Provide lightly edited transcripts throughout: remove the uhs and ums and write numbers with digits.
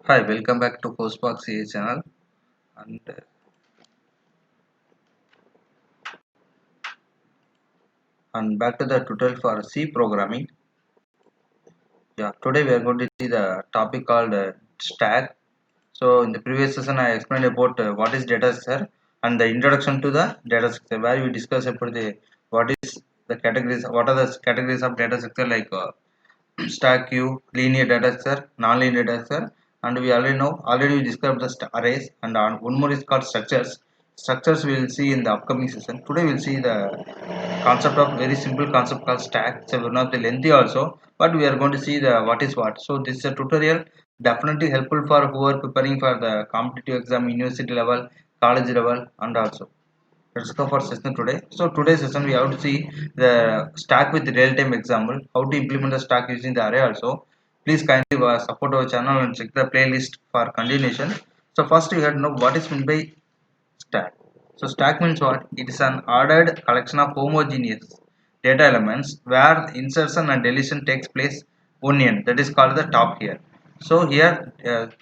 Hi, welcome back to Postbox CA channel and back to the tutorial for C programming. Yeah, today we are going to see the topic called stack. So in the previous session I explained about what is data structure and the introduction to the data structure, where we discuss about the what is the categories, what are the categories of data structure like stack queue, linear data structure, non-linear data structure, and we already we described the arrays, and one more is called structures. Structures we will see in the upcoming session. Today we will see the concept of very simple concept called stack. It's one of the lengthy also, but we are going to see the what is what. So this is a tutorial definitely helpful for who are preparing for the competitive exam, university level, college level, and also let's go for session today. So today's session we have to see the stack with real-time example, how to implement the stack using the array also. Please kindly support our channel and check the playlist for continuation. So first we have to know what is meant by stack. So stack means what? It is an ordered collection of homogeneous data elements where insertion and deletion takes place one end. That is called the top here. So here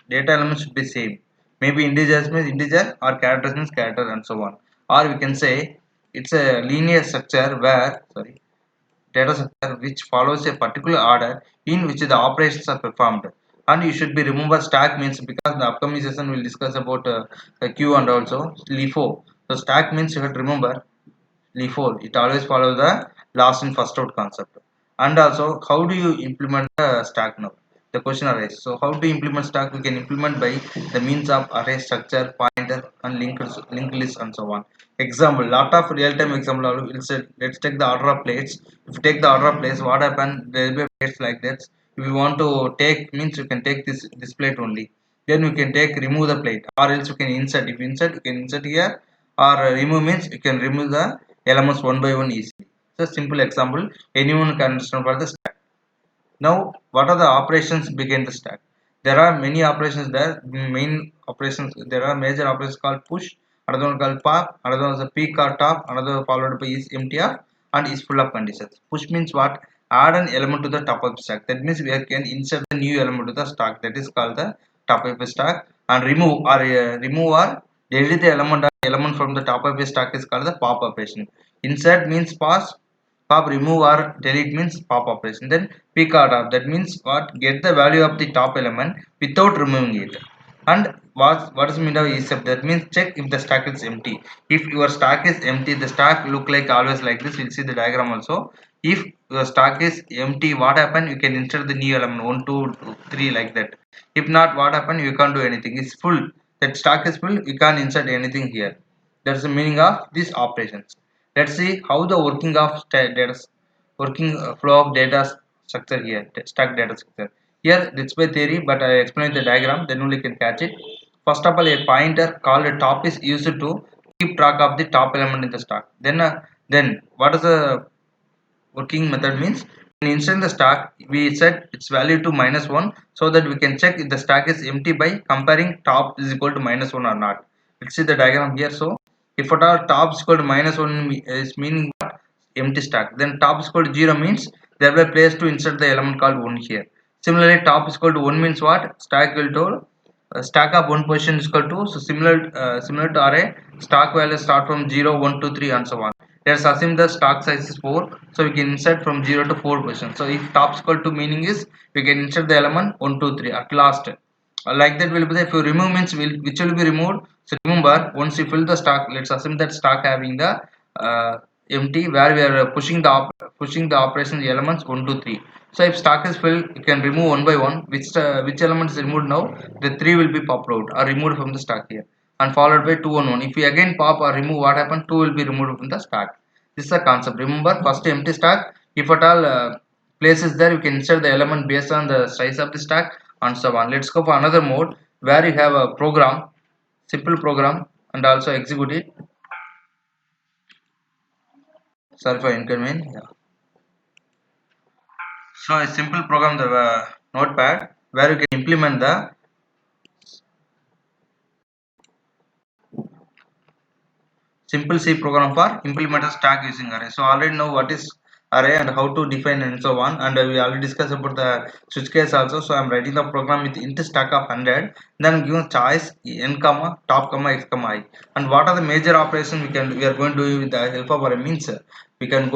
data elements should be same. Maybe integers means integer or characters means character and so on. Or we can say it's a linear structure where data structure which follows a particular order in which the operations are performed. And you should be remember stack means, because the upcoming session will discuss about the queue and also LIFO. So stack means you have to remember LIFO. It always follows the last in first out concept. And also how do you implement the stack now? The question arises. So how to implement stack? We can implement by the means of array structure, pointer, and linked list and so on. Example, lot of real-time example. Let's take the order of plates. If you take the order of plates, what happen? There will be plates like that. If you want to take means you can take this plate only. Then you can take remove the plate, or else you can insert. If you insert, you can insert here, or remove means you can remove the elements one by one easily. It's a simple example. Anyone can understand for the stack. Now, what are the operations behind the stack? There are many operations there. Main operations, there are major operations called push, another one called pop, another one is a peak or top, another followed by is mtr, and is full of conditions. Push means what? Add an element to the top of the stack. That means we can insert a new element to the stack. That is called the top of the stack. And remove or delete the element from the top of the stack is called the pop operation. Insert means pass, pop remove or delete means pop operation. Then pick or top, that means what? Get the value of the top element without removing it. And what is mean of except, that means check if the stack is empty. If your stack is empty, the stack look like always like this. We'll see the diagram also. If your stack is empty, what happen? You can insert the new element 1 2 3 like that. If not, what happen? You can't do anything. It's full. That stack is full, you can't insert anything here. That's the meaning of these operations. Let's see how the working flow of data structure here, stack data structure. Here it's by theory, but I explain the diagram, then only can catch it. First of all, a pointer called a top is used to keep track of the top element in the stack. Then what is the working method means? When insert the stack, we set its value to -1 so that we can check if the stack is empty by comparing top is equal to -1 or not. Let's see the diagram here. So if at all top is equal to -1 is meaning what? Empty stack. Then top is equal to 0 means there will be a place to insert the element called 1 here. Similarly, top is equal to 1 means what? Stack will to stack of one position is equal to, so similar to array, stack values start from 0 1 2 3 and so on. Let's assume the stack size is 4, so we can insert from 0 to 4 positions. So if top is equal to meaning is we can insert the element 1 2 3 at last. Like that will be the, if you remove means which will be removed. So remember, once you fill the stack, let's assume that stack having the uh, empty, where we are pushing the operation elements 1 2 3. So if stack is filled, you can remove one by one. Which element is removed now? The 3 will be popped out or removed from the stack here, and followed by 2 and 1. If we again pop or remove, what happened? 2 will be removed from the stack. This is the concept. Remember, first empty stack. If at all places there, you can insert the element based on the size of the stack and so on. Let's go for another mode where you have a program, simple program, and also execute it. Sorry for inconvenience. Yeah. So a simple program, the notepad, where you can implement the simple C program for implement a stack using array. So already know what is array and how to define and so on, and we already discussed about the switch case also. So I'm writing the program with int stack of 100, then given choice n comma top comma x comma I. And what are the major operations we are going to do with the help of our means? We can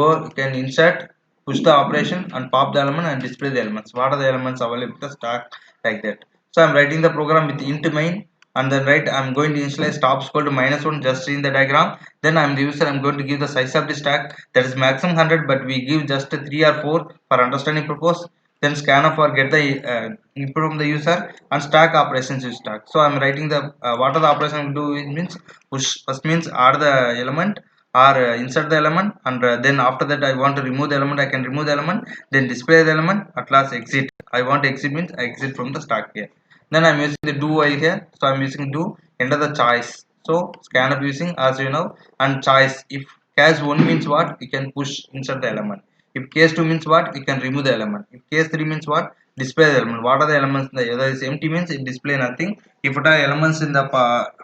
insert, push the operation, and pop the element and display the elements. What are the elements available in the stack, like that? So I'm writing the program with int main, and then I'm going to initialize top equal to -1 just in the diagram. Then I'm the user, I'm going to give the size of the stack, that is maximum 100, but we give just 3 or 4 for understanding purpose. Then scanf for get the input from the user, and stack operations is stack. So I'm writing the what are the operations we do, it means push first means add the element or insert the element, and then after that I want to remove the element, I can remove the element, then display the element, at last exit. I want exit means I exit from the stack here. Then I'm using the do while here, so I'm using do, enter the choice. So scanf using, as you know, and choice. If case 1 means what, you can push insert the element. If case 2 means what, you can remove the element. If case 3 means what, display the element. What are the elements? The other is empty means it display nothing. If it are elements in the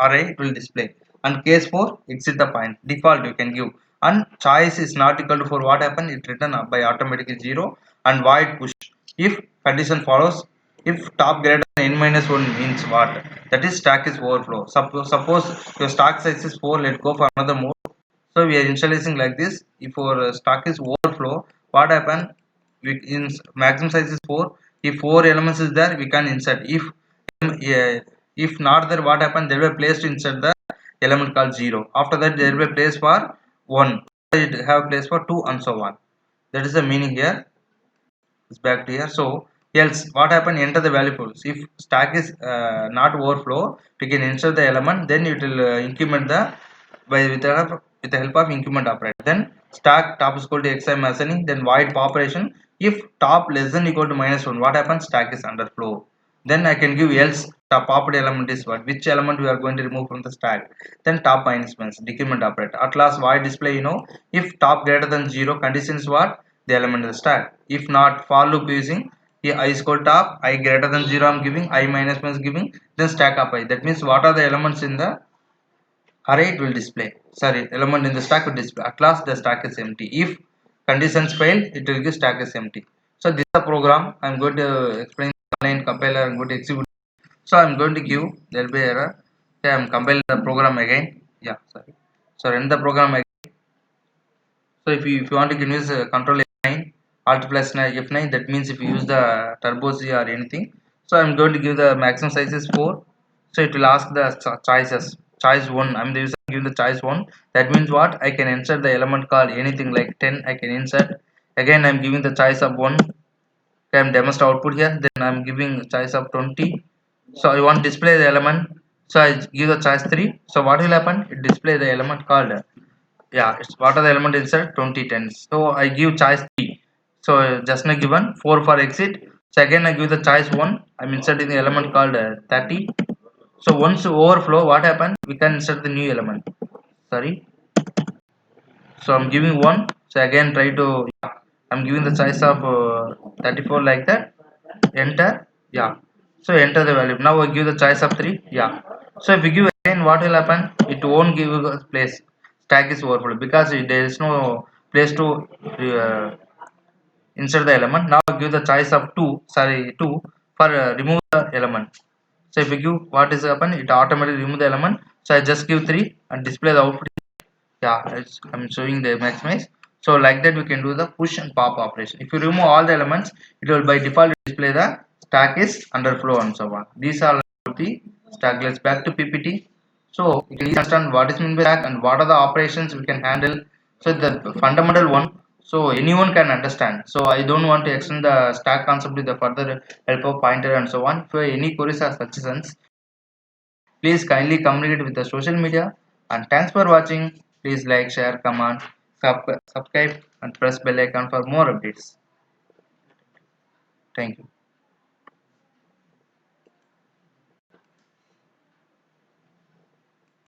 array, it will display. And case 4, exit the point. Default you can give. And choice is not equal to 4, what happen, it return by automatically 0. And void push, if condition follows, if top greater than n minus 1 means what, that is stack is overflow. Suppose your stack size is 4, let go for another more. So we are initializing like this. If our stack is overflow, what happen, we in maximum size is 4. If 4 elements is there, we can insert. If not there, what happen, there will be place to insert the element called 0. After that, there will be place for 1, it have place for 2, and so on. That is the meaning here. It's back to here. So else what happen, enter the value pools. If stack is not overflow, we can insert the element, then it will increment the with the help of increment operator. Then stack top is equal to xi I'm assigning, then void pop operation. If top less than equal to -1, what happens, stack is underflow. Then I can give else top popped element is what, which element we are going to remove from the stack. Then top minus means decrement operator. At last void display, if top greater than 0, condition is what, the element in the stack. If not, for loop using, here I is equal top, I greater than 0 I'm giving, I minus means giving, then stack up I. That means what are the elements in the array, it will display. Sorry, element in the stack will display. At last the stack is empty. If conditions fail, it will give stack is empty. So this is the program. I'm going to explain the line compiler. I'm going to execute. So I'm going to give, there will be error. Okay, I'm compiling the program again. Yeah, sorry. So run the program again. So if you want, you can use control F9, alt plus F9. That means if you use the turbo Z or anything. So I'm going to give the maximum size is 4. So it will ask the choices. Choice 1. I'm the user giving the choice 1. That means what? I can insert the element called anything like 10. I can insert. Again, I'm giving the choice of 1. Okay, I'm demonstrating output here. Then I'm giving choice of 20. So I want to display the element. So I give the choice 3. So what will happen? It display the element called, yeah, it's what are the element insert 2010. So I give choice 3. So just now given 4 for exit. So again I give the choice 1. I'm inserting the element called 30. So once overflow, what happened, we can insert the new element. Sorry. So I'm giving 1. So again try to, yeah, I'm giving the choice of 34 like that. Enter. Yeah. So enter the value. Now I give the choice of 3. Yeah. So if we give again, what will happen, it won't give a place. Stack is overflow because there is no place to uh, insert the element. Now I give the choice of 2, sorry, 2 for remove the element. So if we give, what is happen, it automatically remove the element. So I just give 3 and display the output. Yeah, I'm showing the maximize. So like that we can do the push and pop operation. If you remove all the elements, it will by default display the stack is underflow and so on. These are the stack. Let's back to PPT. So you can understand what is meant by stack and what are the operations we can handle. So the fundamental one, so anyone can understand. So I don't want to extend the stack concept with the further help of pointer and so on. For any queries or suggestions, please kindly communicate with the social media, and thanks for watching. Please like, share, comment, subscribe and press bell icon for more updates. Thank you.